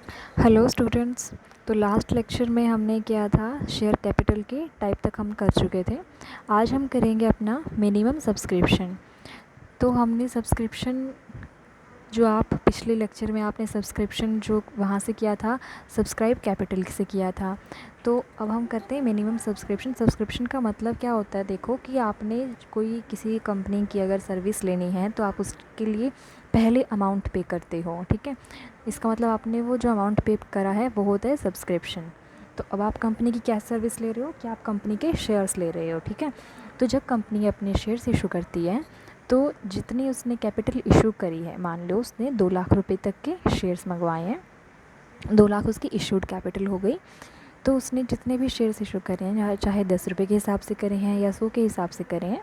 Hello students. तो last lecture में हमने किया था शेयर कैपिटल के टाइप तक हम कर चुके थे। आज हम करेंगे अपना मिनिमम सब्सक्रिप्शन। तो हमने सब्सक्रिप्शन जो आप पिछले लेक्चर में आपने सब्सक्रिप्शन जो वहाँ से किया था, सब्सक्राइब कैपिटल से किया था। तो अब हम करते हैं मिनिमम सब्सक्रिप्शन। सब्सक्रिप्शन का मतलब क्या होता है, देखो कि आपने कोई किसी कंपनी की अगर सर्विस लेनी है तो आप उसके लिए पहले अमाउंट पे करते हो, ठीक है। इसका मतलब आपने वो जो अमाउंट पे करा है वो होता है सब्सक्रिप्शन। तो अब आप कंपनी की क्या सर्विस ले रहे हो, क्या आप कंपनी के शेयर्स ले रहे हो, ठीक है। तो जब कंपनी अपने शेयर्स इशू करती है तो जितनी उसने कैपिटल इशू करी है, मान लो उसने 2 लाख रुपए तक के शेयर्स मंगवाए हैं, 2 लाख उसकी इशूड कैपिटल हो गई। तो उसने जितने भी शेयर्स इशू करे हैं, चाहे 10 रुपये के हिसाब से करे हैं या 100 के हिसाब से करे हैं,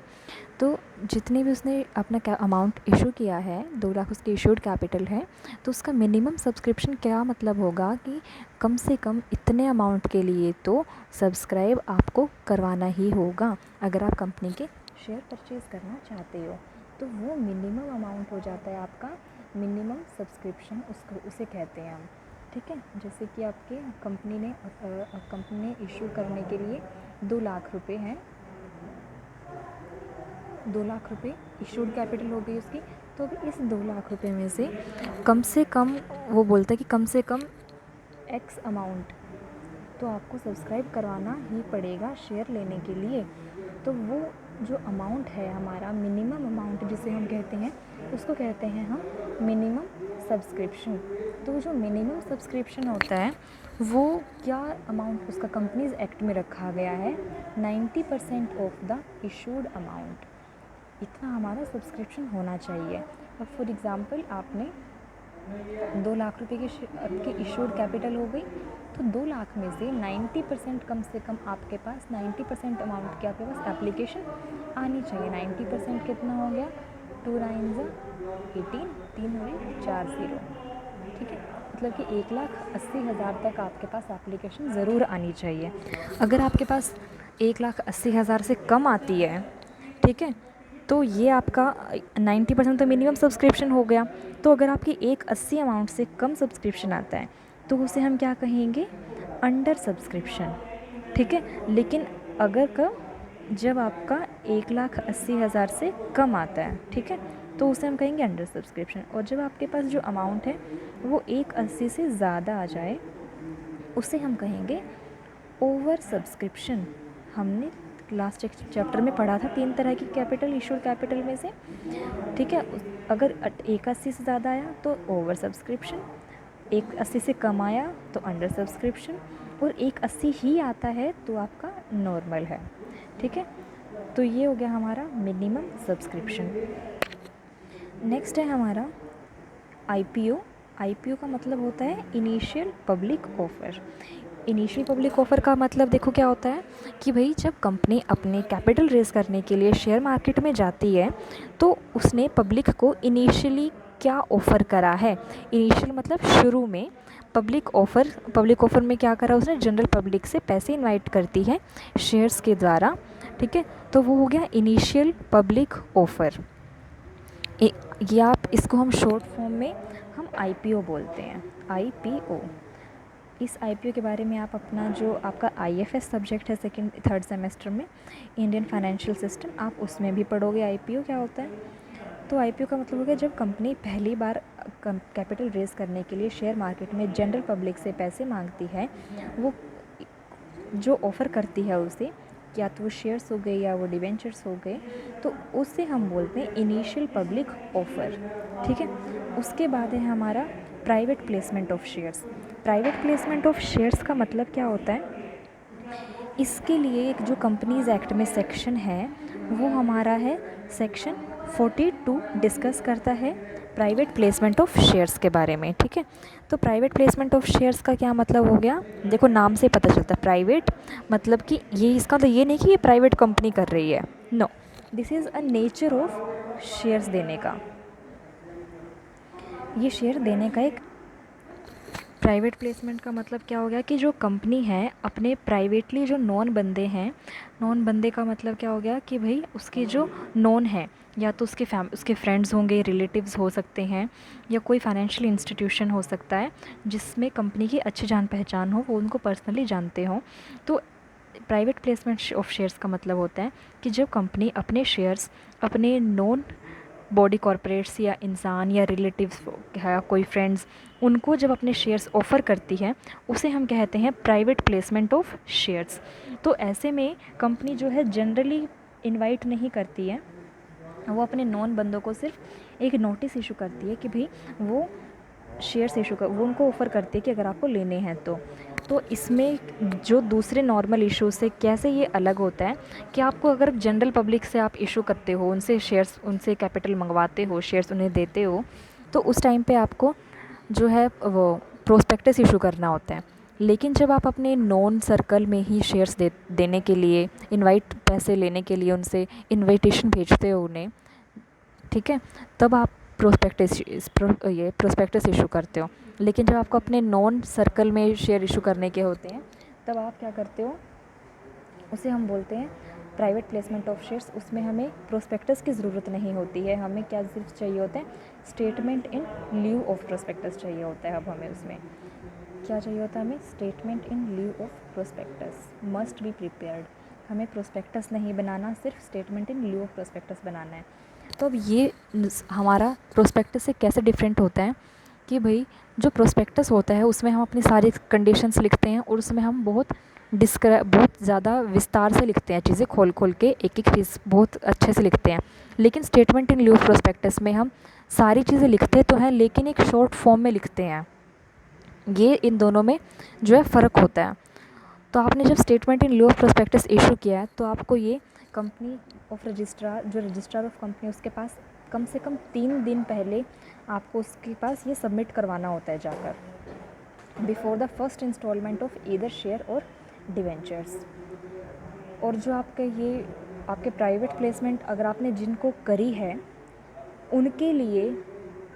तो जितने भी उसने अपना अमाउंट इशू किया है, 2 लाख उसकी इशूड कैपिटल है, तो उसका मिनिमम सब्सक्रिप्शन क्या मतलब होगा कि कम से कम इतने अमाउंट के लिए तो सब्सक्राइब आपको करवाना ही होगा अगर आप कंपनी के शेयर परचेज़ करना चाहते हो। तो वो मिनिमम अमाउंट हो जाता है आपका मिनिमम सब्सक्रिप्शन, उसको उसे कहते हैं हम, ठीक है। जैसे कि आपके कंपनी ने इशू करने के लिए 2 लाख रुपए हैं, 2 लाख रुपए इशूड कैपिटल हो गई उसकी। तो अभी इस 2 लाख रुपए में से कम वो बोलता है कि कम से कम एक्स अमाउंट तो आपको सब्सक्राइब करवाना ही पड़ेगा शेयर लेने के लिए। तो वो जो अमाउंट है हमारा मिनिमम अमाउंट जिसे हम कहते हैं, उसको कहते हैं हम मिनिमम सब्सक्रिप्शन। तो जो मिनिमम सब्सक्रिप्शन होता है वो क्या अमाउंट उसका कंपनीज एक्ट में रखा गया है, 90% ऑफ द इशूड अमाउंट, इतना हमारा सब्सक्रिप्शन होना चाहिए। अब फॉर एग्ज़ाम्पल आपने 2 लाख रुपए की इशूड कैपिटल हो गई, तो 2 लाख में से 90% कम से कम आपके पास 90% अमाउंट की आपके पास एप्लीकेशन आनी चाहिए। 90% कितना हो गया, 2 9 18, 3 हो गए 4 0, ठीक है। मतलब कि 1,80,000 तक आपके पास एप्लीकेशन ज़रूर आनी चाहिए। अगर आपके पास 1,80,000 से कम आती है, ठीक है, तो ये आपका 90% तो मिनिमम सब्सक्रिप्शन हो गया। तो अगर आपकी 1,80 अमाउंट से कम सब्सक्रिप्शन आता है तो उसे हम क्या कहेंगे, अंडर सब्सक्रिप्शन, ठीक है। लेकिन अगर जब आपका 1,80,000 से कम आता है, ठीक है, तो उसे हम कहेंगे अंडर सब्सक्रिप्शन। और जब आपके पास जो अमाउंट है वो 1,80 से ज़्यादा आ जाए उसे हम कहेंगे ओवर सब्सक्रिप्शन। हमने लास्ट चैप्टर में पढ़ा था 3 तरह की कैपिटल, इशूड कैपिटल में से, ठीक है। अगर 1,80 से ज़्यादा आया तो ओवर सब्सक्रिप्शन, 1,80 से कम आया तो अंडर सब्सक्रिप्शन, और 1,80 ही आता है तो आपका नॉर्मल है, ठीक है। तो ये हो गया हमारा मिनिमम सब्सक्रिप्शन। नेक्स्ट है हमारा IPO। IPO का मतलब होता है initial public offer. Initial public offer का मतलब देखो क्या होता है कि भाई जब कंपनी अपने कैपिटल रेज़ करने के लिए शेयर मार्केट में जाती है तो उसने पब्लिक को इनिशियली क्या ऑफ़र करा है। इनिशियल मतलब शुरू में पब्लिक ऑफ़र में क्या करा उसने, जनरल पब्लिक से पैसे इनवाइट करती है शेयर्स के द्वारा, ठीक है। तो वो हो गया इनिशियल पब्लिक ऑफ़र। ये आप इसको हम शॉर्ट फॉर्म में हम IPO बोलते हैं, IPO। इस IPO के बारे में आप अपना जो आपका IFS सब्जेक्ट है 2nd 3rd सेमेस्टर में, इंडियन फाइनेंशियल सिस्टम, आप उसमें भी पढ़ोगे IPO क्या होता है। तो IPO का मतलब हो गया जब कंपनी पहली बार कैपिटल रेज़ करने के लिए शेयर मार्केट में जनरल पब्लिक से पैसे मांगती है, वो जो ऑफ़र करती है उसे, या तो वो शेयर्स हो गए या वो डिवेंचर्स हो गए, तो उससे हम बोलते हैं इनिशियल पब्लिक ऑफ़र, ठीक है। उसके बाद है हमारा private placement of shares. Private placement of shares का मतलब क्या होता है, इसके लिए एक जो कंपनीज़ एक्ट में सेक्शन है वो हमारा है सेक्शन 42, डिस्कस करता है प्राइवेट प्लेसमेंट ऑफ शेयर्स के बारे में, ठीक है। तो प्राइवेट प्लेसमेंट ऑफ शेयर्स का क्या मतलब हो गया, देखो नाम से पता चलता है प्राइवेट मतलब कि ये, इसका तो ये नहीं कि ये प्राइवेट कंपनी कर रही है, no, this is a nature of shares देने का, ये शेयर देने का एक प्राइवेट प्लेसमेंट का मतलब क्या हो गया कि जो कंपनी है अपने प्राइवेटली जो नॉन बंदे हैं, नॉन बंदे का मतलब क्या हो गया कि भाई उसके जो नॉन है, या तो उसके फ्रेंड्स होंगे, रिलेटिव्स हो सकते हैं, या कोई फाइनेंशियल इंस्टीट्यूशन हो सकता है जिसमें कंपनी की अच्छी जान पहचान हो, वो उनको पर्सनली जानते हों। तो प्राइवेट प्लेसमेंट ऑफ शेयर्स का मतलब होता है कि जब कंपनी अपने शेयर्स अपने नॉन बॉडी कॉरपोरेट्स या इंसान या रिलेटिव्स या कोई फ्रेंड्स, उनको जब अपने शेयर्स ऑफ़र करती है, उसे हम कहते हैं प्राइवेट प्लेसमेंट ऑफ शेयर्स। तो ऐसे में कंपनी जो है जनरली इनवाइट नहीं करती है, वो अपने नॉन बंदों को सिर्फ एक नोटिस इशू करती है कि भाई वो शेयर्स इशू कर, वो उनको ऑफ़र करती है कि अगर आपको लेने हैं तो इसमें जो दूसरे नॉर्मल इशू से कैसे ये अलग होता है कि आपको अगर जनरल पब्लिक से आप इशू करते हो, उनसे शेयर्स, उनसे कैपिटल मंगवाते हो, शेयर्स उन्हें देते हो, तो उस टाइम पे आपको जो है वो प्रोस्पेक्टस इशू करना होता है। लेकिन जब आप अपने नॉन सर्कल में ही शेयर्स देने के लिए पैसे लेने के लिए उनसे इनविटेशन भेजते हो उन्हें, ठीक है, तब आप प्रोस्पेक्टस इशू करते हो। लेकिन जब आपको अपने नॉन सर्कल में शेयर इशू करने के होते हैं, तब आप क्या करते हो, उसे हम बोलते हैं प्राइवेट प्लेसमेंट ऑफ शेयर्स। उसमें हमें प्रोस्पेक्टस की ज़रूरत नहीं होती है, हमें क्या सिर्फ चाहिए होता है, statement in lieu of prospectus चाहिए होता है। अब हमें उसमें क्या चाहिए होता है, हमें statement in lieu of prospectus must be prepared. हमें प्रोस्पेक्टस नहीं बनाना, सिर्फ statement in lieu of prospectus बनाना है। तो अब ये हमारा प्रोस्पेक्टस से कैसे डिफरेंट होता है कि भाई जो प्रोस्पेक्टस होता है उसमें हम अपनी सारी कंडीशंस लिखते हैं, और उसमें हम बहुत ज़्यादा विस्तार से लिखते हैं, चीज़ें खोल खोल के एक एक चीज़ बहुत अच्छे से लिखते हैं। लेकिन statement in lieu of prospectus में हम सारी चीज़ें लिखते तो हैं, लेकिन एक शॉर्ट फॉर्म में लिखते हैं। ये इन दोनों में जो है फ़र्क होता है। तो आपने जब statement in lieu of prospectus issue किया है, तो आपको ये कंपनी ऑफ रजिस्ट्रार, जो रजिस्ट्रार ऑफ कंपनी, उसके पास कम से कम 3 दिन पहले आपको उसके पास ये सबमिट करवाना होता है जाकर, before the first instalment of either share और डिवेंचर्स। और जो आपके प्राइवेट प्लेसमेंट अगर आपने जिनको करी है, उनके लिए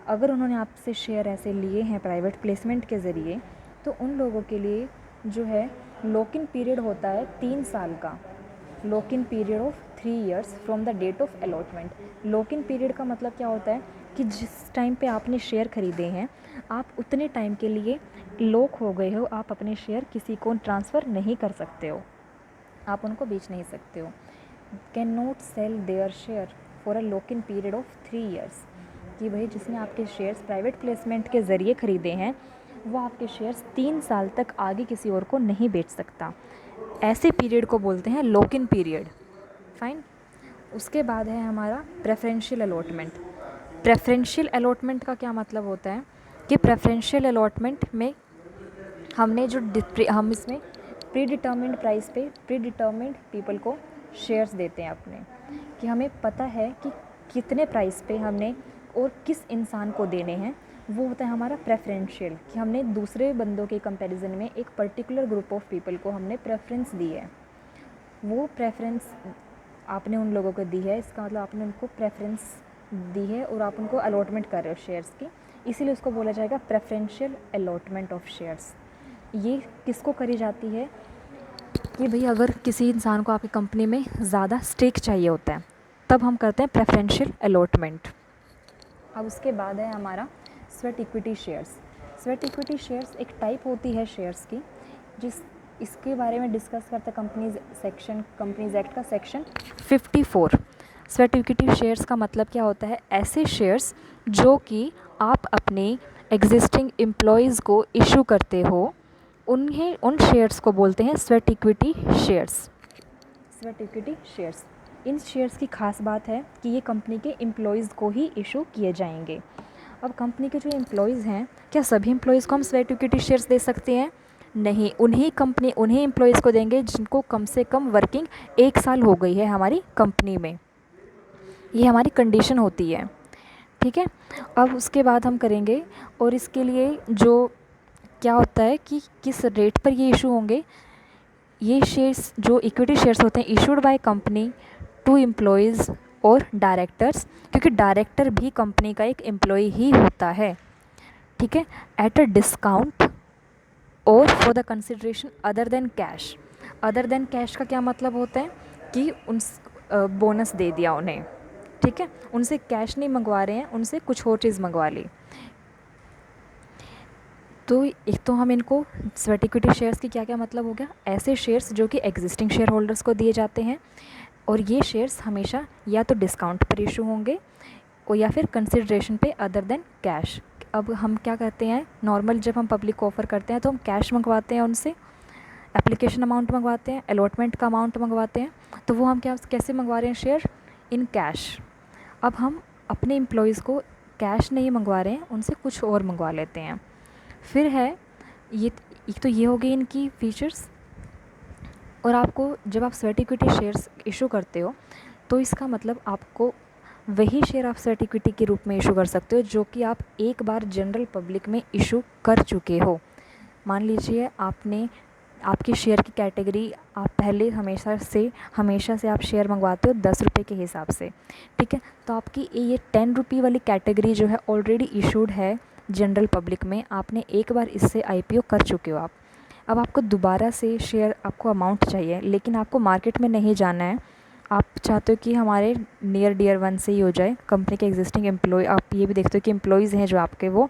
अगर उन्होंने आपसे शेयर ऐसे लिए हैं प्राइवेट प्लेसमेंट के ज़रिए, तो उन लोगों के लिए जो है लॉक इन पीरियड होता है 3 साल का, lock in period of 3 years from the date of allotment. Lock in period का मतलब क्या होता है कि जिस टाइम पे आपने शेयर ख़रीदे हैं, आप उतने टाइम के लिए लॉक हो गए हो, आप अपने शेयर किसी को ट्रांसफ़र नहीं कर सकते हो, आप उनको बेच नहीं सकते हो। Can not sell their share for a lock in period of 3 years, कि भाई जिसने आपके शेयर्स प्राइवेट प्लेसमेंट के ज़रिए ख़रीदे हैं, वो आपके शेयर्स 3 साल तक आगे किसी और को नहीं बेच सकता। ऐसे पीरियड को बोलते हैं लॉक इन पीरियड। फाइन। उसके बाद है हमारा प्रेफरेंशियल अलॉटमेंट। प्रेफरेंशियल अलॉटमेंट का क्या मतलब होता है कि प्रेफरेंशियल अलॉटमेंट में हम इसमें प्री डिटर्मिन्ड प्राइस पे प्री डिटर्मिन्ड पीपल को शेयर्स देते हैं अपने, कि हमें पता है कि कितने प्राइस पे हमने और किस इंसान को देने हैं। वो होता है हमारा प्रेफरेंशियल, कि हमने दूसरे बंदों के कंपैरिजन में एक पर्टिकुलर ग्रुप ऑफ पीपल को हमने प्रेफरेंस दी है। वो प्रेफरेंस आपने उन लोगों को दी है, इसका मतलब आपने उनको प्रेफरेंस दी है और आप उनको अलॉटमेंट कर रहे हो शेयर्स की, इसीलिए उसको बोला जाएगा प्रेफरेंशियल अलॉटमेंट ऑफ शेयर्स। ये किसको करी जाती है कि भाई अगर किसी इंसान को आपकी कंपनी में ज़्यादा स्टेक चाहिए होता है, तब हम करते हैं प्रेफरेंशियल अलॉटमेंट। अब उसके बाद है हमारा sweat equity shares. Sweat equity shares एक टाइप होती है शेयर्स की, इसके बारे में डिस्कस करते हैं कंपनीज एक्ट का सेक्शन 54। स्वेट इक्विटी शेयर्स का मतलब क्या होता है, ऐसे शेयर्स जो कि आप अपने एग्जिस्टिंग एम्प्लॉयज़ को इशू करते हो, उन शेयर्स को बोलते हैं sweat equity shares. Sweat equity shares, इन शेयर्स की खास बात है कि ये कंपनी के एम्प्लॉयज़ को ही इशू किए जाएंगे। अब कंपनी के जो एम्प्लॉयज़ हैं, क्या सभी एम्प्लॉयज़ को हम स्वेट इक्विटी शेयर्स दे सकते हैं? नहीं, उन्हीं एम्प्लॉयज़ को देंगे जिनको कम से कम वर्किंग 1 साल हो गई है हमारी कंपनी में। ये हमारी कंडीशन होती है, ठीक है। अब उसके बाद हम करेंगे, और इसके लिए जो क्या होता है कि किस रेट पर ये इशू होंगे। ये शेयर्स जो इक्विटी शेयर्स होते हैं issued by company to employees और डायरेक्टर्स, क्योंकि डायरेक्टर भी कंपनी का एक एम्प्लॉय ही होता है, ठीक है, एट अ डिस्काउंट और for the consideration other than cash. Other than cash का क्या मतलब होता है कि उन बोनस दे दिया उन्हें, ठीक है, उनसे कैश नहीं मंगवा रहे हैं, उनसे कुछ और चीज़ मंगवा ली। तो एक तो हम इनको स्वेट इक्विटी शेयर्स की क्या क्या मतलब हो गया, ऐसे शेयर्स जो कि एग्जिस्टिंग शेयर होल्डर्स को दिए जाते हैं, और ये शेयर्स हमेशा या तो डिस्काउंट पर इशू होंगे और या फिर कंसिडरेशन पे अदर देन कैश। अब हम क्या करते हैं, नॉर्मल जब हम पब्लिक को ऑफ़र करते हैं तो हम कैश मंगवाते हैं उनसे, एप्लीकेशन अमाउंट मंगवाते हैं, अलॉटमेंट का अमाउंट मंगवाते हैं, तो वो हम क्या कैसे मंगवा रहे हैं, शेयर इन कैश। अब हम अपने एम्प्लॉयज़ को कैश नहीं मंगवा रहे हैं, उनसे कुछ और मंगवा लेते हैं। फिर है ये, एक तो ये हो गई इनकी फीचर्स। और आपको जब आप स्वेट इक्विटी शेयर्स इशू करते हो तो इसका मतलब आपको वही शेयर आप स्वेट इक्विटी के रूप में इशू कर सकते हो जो कि आप एक बार जनरल पब्लिक में इशू कर चुके हो। मान लीजिए आपने, आपकी शेयर की कैटेगरी, आप पहले हमेशा से आप शेयर मंगवाते हो 10 रुपये के हिसाब से, ठीक है, तो आपकी ये 10 रुपये वाली कैटेगरी जो है ऑलरेडी इशूड है जनरल पब्लिक में, आपने एक बार इससे IPO कर चुके हो आप। अब आपको दोबारा से शेयर, आपको अमाउंट चाहिए लेकिन आपको मार्केट में नहीं जाना है, आप चाहते हो कि हमारे नियर डियर वन से ही हो जाए, कंपनी के एग्जिस्टिंग एम्प्लॉय, आप ये भी देखते हो कि एम्प्लॉयज़ हैं जो आपके वो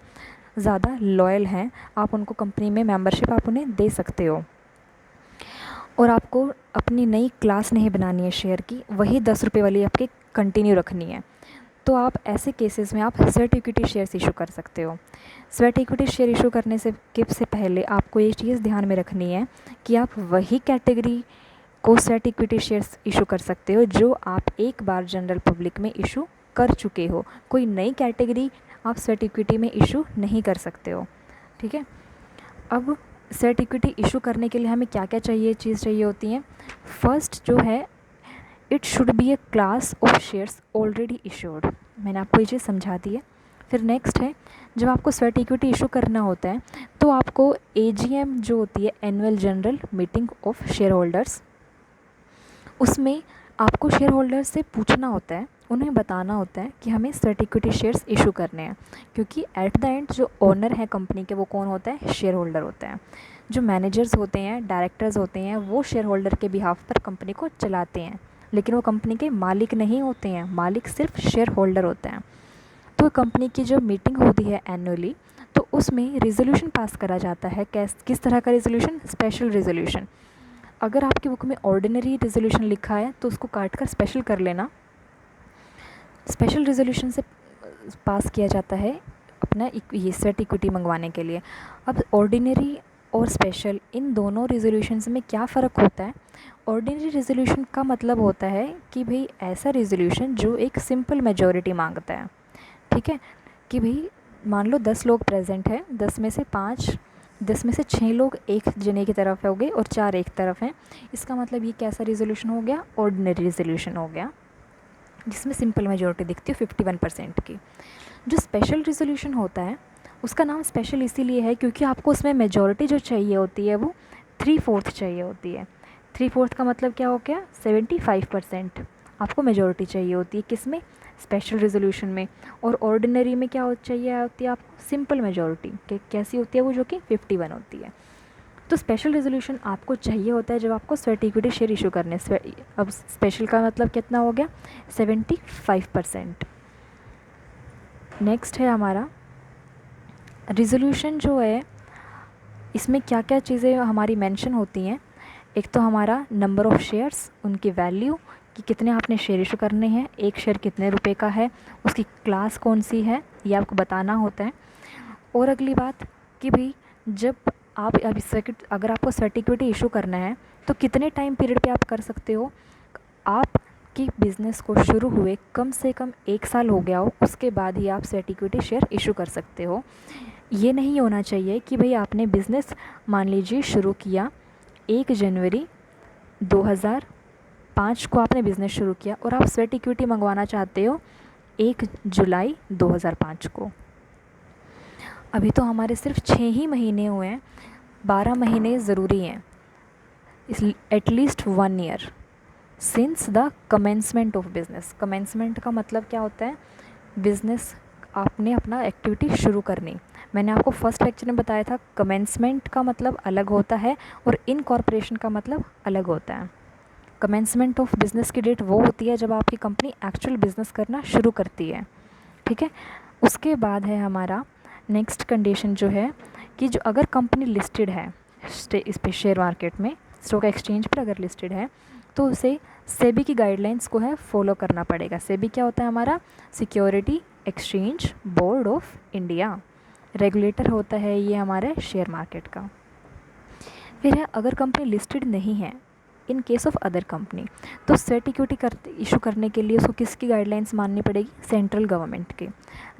ज़्यादा लॉयल हैं, आप उनको कंपनी में मेंबरशिप आप उन्हें दे सकते हो। और आपको अपनी नई क्लास नहीं बनानी है शेयर की, वही 10 रुपये वाली आपकी कंटिन्यू रखनी है, तो आप ऐसे केसेस में आप स्वेट इक्विटी शेयर्स इशू कर सकते हो। स्वेट इक्विटी शेयर इशू करने से पहले आपको ये चीज़ ध्यान में रखनी है कि आप वही कैटेगरी को स्वेट इक्विटी शेयर्स इशू कर सकते हो जो आप एक बार जनरल पब्लिक में इशू कर चुके हो। कोई नई कैटेगरी आप स्वेट इक्विटी में इशू नहीं कर सकते हो, ठीक है। अब स्वेट इक्विटी इशू करने के लिए हमें क्या क्या चीज़ चाहिए होती हैं। फर्स्ट जो है, it should be A class of shares already issued, मैंने आपको ये चीज़ समझा दी है। फिर नेक्स्ट है, जब आपको स्वेट इक्विटी इशू करना होता है तो आपको AGM जो होती है, annual general meeting of share holders, उसमें आपको शेयर होल्डर से पूछना होता है, उन्हें बताना होता है कि हमें स्वेट इक्विटी शेयर्स इशू करने हैं, क्योंकि एट द एंड जो ओनर है कंपनी के वो कौन होता है, शेयर होल्डर होता है। जो मैनेजर्स होते हैं, डायरेक्टर्स होते हैं, वो शेयर होल्डर के बिहाफ पर कंपनी को चलाते हैं, लेकिन वो कंपनी के मालिक नहीं होते हैं, मालिक सिर्फ शेयर होल्डर होते हैं। तो कंपनी की जो मीटिंग होती है एनुअली, तो उसमें रिजोल्यूशन पास करा जाता है। किस तरह का रिजोल्यूशन, स्पेशल रिजोल्यूशन। अगर आपकी बुक में ऑर्डिनरी रेजोल्यूशन लिखा है तो उसको काट कर स्पेशल कर लेना। स्पेशल रेजोल्यूशन से पास किया जाता है अपना ये स्वेट इक्विटी मंगवाने के लिए। अब ऑर्डिनरी और स्पेशल, इन दोनों रेजोल्यूशंस में क्या फ़र्क होता है। ऑर्डिनरी रेजोल्यूशन का मतलब होता है कि भाई ऐसा रेजोल्यूशन जो एक सिंपल मेजॉरिटी मांगता है, ठीक है, कि भाई मान लो 10 लोग प्रेजेंट हैं, 10 में से 6 लोग एक जने की तरफ हो गए और 4 एक तरफ हैं। इसका मतलब ये कैसा रेजोल्यूशन हो गया, ऑर्डिनरी रेजोल्यूशन हो गया, जिसमें सिंपल मेजॉरिटी दिखती है 51% की। जो स्पेशल रेजोल्यूशन होता है उसका नाम स्पेशल इसीलिए है क्योंकि आपको उसमें मेजॉरिटी जो चाहिए होती है वो 3/4 चाहिए होती है। 3/4 का मतलब क्या हो गया, 75% आपको मेजॉरिटी चाहिए होती है, किस में, स्पेशल रेजोल्यूशन में। और ऑर्डिनरी में क्या चाहिए होती है आपको, सिंपल मेजॉरिटी, कैसी होती है वो, जो कि 51 होती है। तो स्पेशल रेजोल्यूशन आपको चाहिए होता है जब आपको स्वेट इक्विटी शेयर इशू करने। अब स्पेशल का मतलब कितना हो गया, 75%। नेक्स्ट है हमारा रिजोल्यूशन जो है, इसमें क्या क्या चीज़ें हमारी मेंशन होती हैं। एक तो हमारा नंबर ऑफ़ शेयर्स, उनकी वैल्यू कि कितने आपने शेयर इशू करने हैं, एक शेयर कितने रुपए का है, उसकी क्लास कौन सी है, ये आपको बताना होता है। और अगली बात कि भाई जब आप अगर आपको स्वेट इक्विटी इशू करना है तो कितने टाइम पीरियड पे आप कर सकते हो। आपकी बिज़नेस को शुरू हुए कम से कम 1 साल हो गया हो, उसके बाद ही आप स्वेट इक्विटी शेयर इशू कर सकते हो। ये नहीं होना चाहिए कि भाई आपने बिज़नेस मान लीजिए शुरू किया 1 जनवरी 2005 को आपने बिज़नेस शुरू किया और आप स्वेट इक्विटी मंगवाना चाहते हो 1 जुलाई 2005 को। अभी तो हमारे सिर्फ 6 ही महीने हुए हैं, 12 महीने ज़रूरी हैं, इस at least 1 year since the commencement of business. Commencement का मतलब क्या होता है, बिज़नेस आपने अपना एक्टिविटी शुरू करनी। मैंने आपको फर्स्ट लेक्चर में बताया था कमेंसमेंट का मतलब अलग होता है और इनकॉर्पोरेशन का मतलब अलग होता है, कमेंसमेंट ऑफ बिज़नेस की डेट वो होती है जब आपकी कंपनी एक्चुअल बिज़नेस करना शुरू करती है, ठीक है। उसके बाद है हमारा नेक्स्ट कंडीशन जो है कि जो अगर कंपनी लिस्टेड है इस पे शेयर मार्केट में स्टॉक एक्सचेंज पर अगर लिस्टेड है तो उसे सेबी की गाइडलाइंस को है फॉलो करना पड़ेगा। सेबी क्या होता है हमारा? Security exchange board of India, regulator होता है ये हमारे शेयर मार्केट का। फिर है अगर कंपनी लिस्टेड नहीं है, in case of other company, तो स्वेट इक्विटी इशू करने के लिए उसको किसकी गाइडलाइंस माननी पड़ेगी? सेंट्रल गवर्नमेंट की।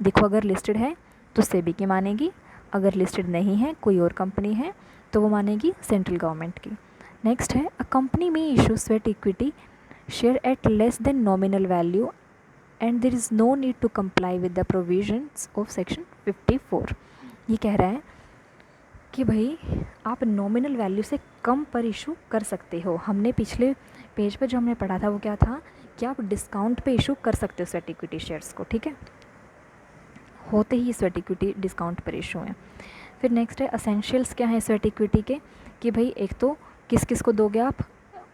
देखो अगर लिस्टेड है तो सेबी की मानेगी, अगर लिस्टेड नहीं है कोई और कंपनी है तो वो मानेगी सेंट्रल गवर्नमेंट की। नेक्स्ट है अ कंपनी में issue sweat equity share at less than nominal value and there is no need to comply with the provisions of section 54। ये कह रहा है कि भाई आप नॉमिनल वैल्यू से कम पर इशू कर सकते हो। हमने पिछले पेज पर जो हमने पढ़ा था वो क्या था कि आप डिस्काउंट पे इशू कर सकते हो स्वेट इक्विटी शेयर्स को, ठीक है, होते ही स्वेट इक्विटी डिस्काउंट पर इशू है। फिर नेक्स्ट है असेंशियल्स क्या है स्वेट इक्विटी के, कि भाई एक तो किस किस को दोगे आप?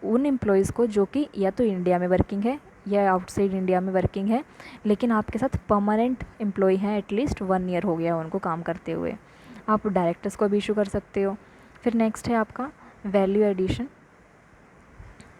उन एम्प्लॉयज़ को जो कि या तो इंडिया में वर्किंग है या आउटसाइड इंडिया में वर्किंग है, लेकिन आपके साथ परमानेंट एम्प्लॉय हैं, एटलीस्ट 1 ईयर हो गया उनको काम करते हुए। आप डायरेक्टर्स को भी इशू कर सकते हो। फिर नेक्स्ट है आपका वैल्यू एडिशन।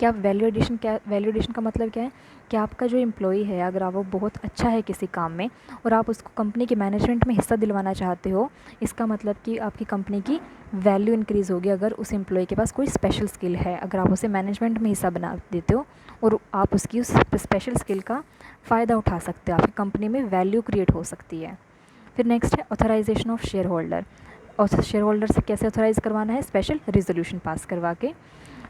क्या वैल्यू एडिशन का मतलब क्या है कि आपका जो एम्प्लॉई है अगर आप वो बहुत अच्छा है किसी काम में और आप उसको कंपनी के मैनेजमेंट में हिस्सा दिलवाना चाहते हो, इसका मतलब कि आपकी कंपनी की वैल्यू इंक्रीज़ होगी अगर उस एम्प्लॉय के पास कोई स्पेशल स्किल है। अगर आप उसे मैनेजमेंट में हिस्सा बना देते हो और आप उसकी उस स्पेशल स्किल का फ़ायदा उठा सकते हो, आपकी कंपनी में वैल्यू क्रिएट हो सकती है। फिर नेक्स्ट है ऑथराइजेशन ऑफ शेयर होल्डर, और शेयर होल्डर से कैसे ऑथराइज़ करवाना है? स्पेशल रिजोल्यूशन पास करवा के।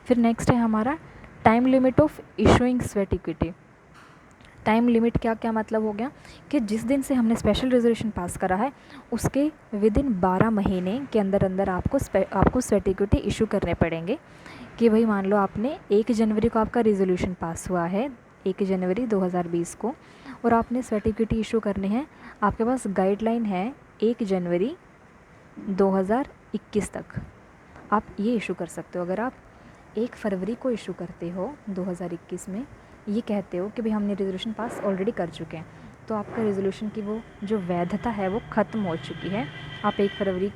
फिर नेक्स्ट है हमारा time limit of issuing sweat equity. Time limit क्या क्या मतलब हो गया कि जिस दिन से हमने स्पेशल रेजोल्यूशन पास करा है उसके विदिन 12 महीने के अंदर अंदर आपको स्वेट इक्विटी इशू करने पड़ेंगे। कि भाई मान लो आपने 1 जनवरी को आपका रेजोल्यूशन पास हुआ है, 1 जनवरी 2020 को, और आपने स्वेट इक्विटी इशू करने हैं, आपके पास गाइडलाइन है 1 जनवरी 2021 तक आप ये इशू कर सकते हो। अगर आप 1 फरवरी को इशू करते हो 2021 में, ये कहते हो कि भाई हमने रेजोल्यूशन पास ऑलरेडी कर चुके हैं, तो आपका रेजोल्यूशन की वो जो वैधता है वो ख़त्म हो चुकी है। आप 1 फरवरी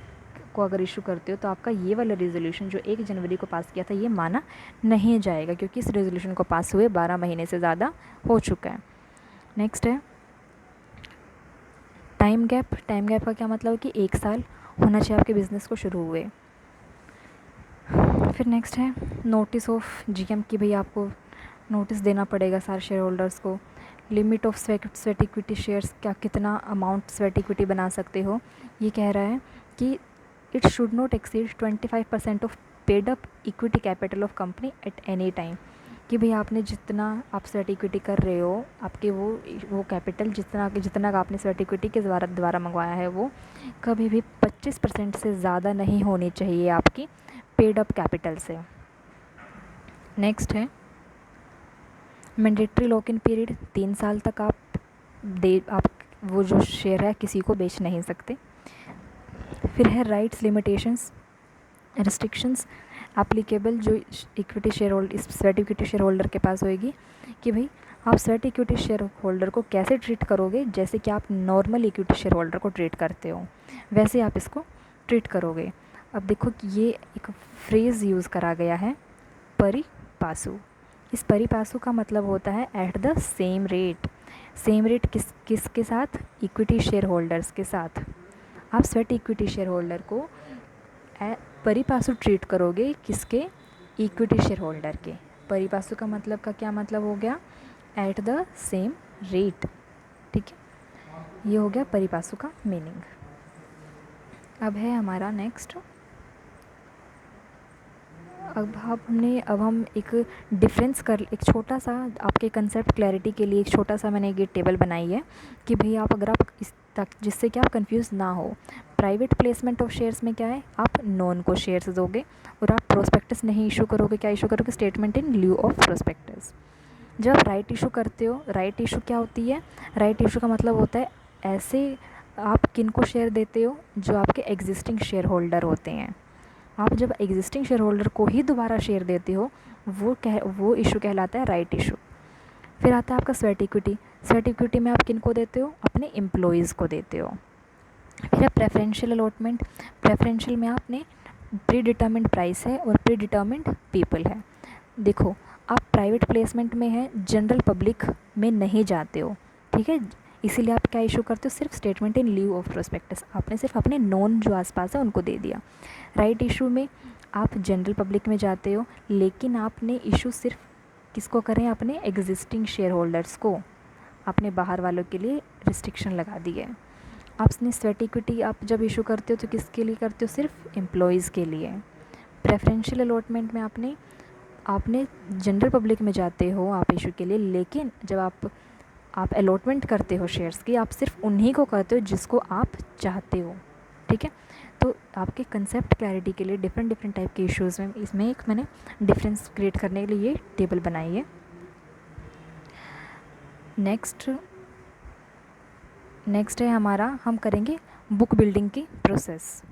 को अगर इशू करते हो तो आपका ये वाला रेजोल्यूशन जो 1 जनवरी को पास किया था ये माना नहीं जाएगा, क्योंकि इस रेजोल्यूशन को पास हुए 12 महीने से ज़्यादा हो चुका है। नेक्स्ट है टाइम गैप। टाइम गैप का क्या मतलब है कि 1 साल होना चाहिए आपके बिज़नेस को शुरू हुए। फिर नेक्स्ट है नोटिस ऑफ जीएम की भाई आपको नोटिस देना पड़ेगा सारे शेयर होल्डर्स को। Limit of sweat equity shares, क्या कितना अमाउंट स्वेट इक्विटी बना सकते हो? ये कह रहा है कि it should not exceed 25% of paid up equity capital of company at any time. कि भाई आपने जितना आप स्वेट इक्विटी कर रहे हो, आपके वो कैपिटल जितना का आपने स्वेट इक्विटी के द्वारा मंगवाया है वो कभी भी 25% से ज़्यादा नहीं होनी चाहिए आपकी पेड अप कैपिटल से। नेक्स्ट है मैंडेटरी लॉक इन पीरियड, 3 साल तक आप वो जो शेयर है किसी को बेच नहीं सकते। फिर है राइट्स लिमिटेशंस रिस्ट्रिक्शंस एप्लीकेबल जो equity share holder sweat equity share holder के पास होएगी, कि भाई आप स्वेट इक्विटी शेयर होल्डर को कैसे ट्रीट करोगे, जैसे कि आप नॉर्मल इक्विटी शेयर होल्डर को ट्रीट करते हो वैसे आप इसको ट्रीट करोगे। अब देखो कि ये एक फ्रेज़ यूज़ करा गया है परी पासु। इस परी पासु का मतलब होता है at the same rate. Same rate किसके साथ? इक्विटी शेयर होल्डर्स के साथ। आप स्वेट इक्विटी शेयर होल्डर को परी पासु ट्रीट करोगे किसके? इक्विटी शेयर होल्डर के। परी पासु का मतलब का क्या मतलब हो गया? एट द सेम रेट, ठीक है, ये हो गया परी पासु का मीनिंग। अब है हमारा नेक्स्ट, अब हम एक डिफरेंस एक छोटा सा आपके कंसेप्ट क्लैरिटी के लिए एक छोटा सा मैंने ये टेबल बनाई है कि भाई आप अगर आप जिससे कि आप कंफ्यूज ना हो। प्राइवेट प्लेसमेंट ऑफ शेयर्स में क्या है? आप नॉन को शेयर्स दोगे और आप प्रोस्पेक्टस नहीं इशू करोगे। क्या इशू करोगे? Statement in lieu of prospectus. जब राइट इशू करते हो, राइट इशू क्या होती है? राइट इशू का मतलब होता है ऐसे आप किन को शेयर देते हो? जो आपके एग्जिस्टिंग शेयर होल्डर होते हैं। आप जब एग्जिस्टिंग शेयर होल्डर को ही दोबारा शेयर देते हो वो इशू कहलाता है राइट इशू। फिर आता है आपका स्वेट इक्विटी। स्वेट इक्विटी में आप किन को देते हो? अपने एम्प्लॉयज़ को देते हो। फिर है प्रेफरेंशियल अलॉटमेंट। प्रेफरेंशियल में आपने प्री डिटर्मिन्ड प्राइस है और प्री डिटर्मिन्ड पीपल है। देखो, आप प्राइवेट प्लेसमेंट में हैं, जनरल पब्लिक में नहीं जाते हो, ठीक है, इसीलिए आप क्या इशू करते हो? सिर्फ statement in leave of prospectus, आपने सिर्फ अपने नॉन जो आसपास है उनको दे दिया। राइट इशू में आप जनरल पब्लिक में जाते हो, लेकिन आपने इशू सिर्फ किसको करें? अपने एग्जिस्टिंग शेयर होल्डर्स को, आपने बाहर वालों के लिए रिस्ट्रिक्शन लगा दी है। आपने स्वेट इक्विटी आप जब इशू करते हो तो किसके लिए करते हो? सिर्फ एम्प्लॉयज़ के लिए। प्रेफरेंशियल अलॉटमेंट में आपने जनरल पब्लिक में जाते हो आप इशू के लिए, लेकिन जब आप अलॉटमेंट करते हो शेयर्स की, आप सिर्फ उन्हीं को करते हो जिसको आप चाहते हो, ठीक है। तो आपके कंसेप्ट क्लैरिटी के लिए डिफरेंट टाइप के इश्यूज़ में इसमें एक मैंने डिफरेंस क्रिएट करने के लिए ये टेबल बनाई है। नेक्स्ट है हमारा, हम करेंगे बुक बिल्डिंग की प्रोसेस।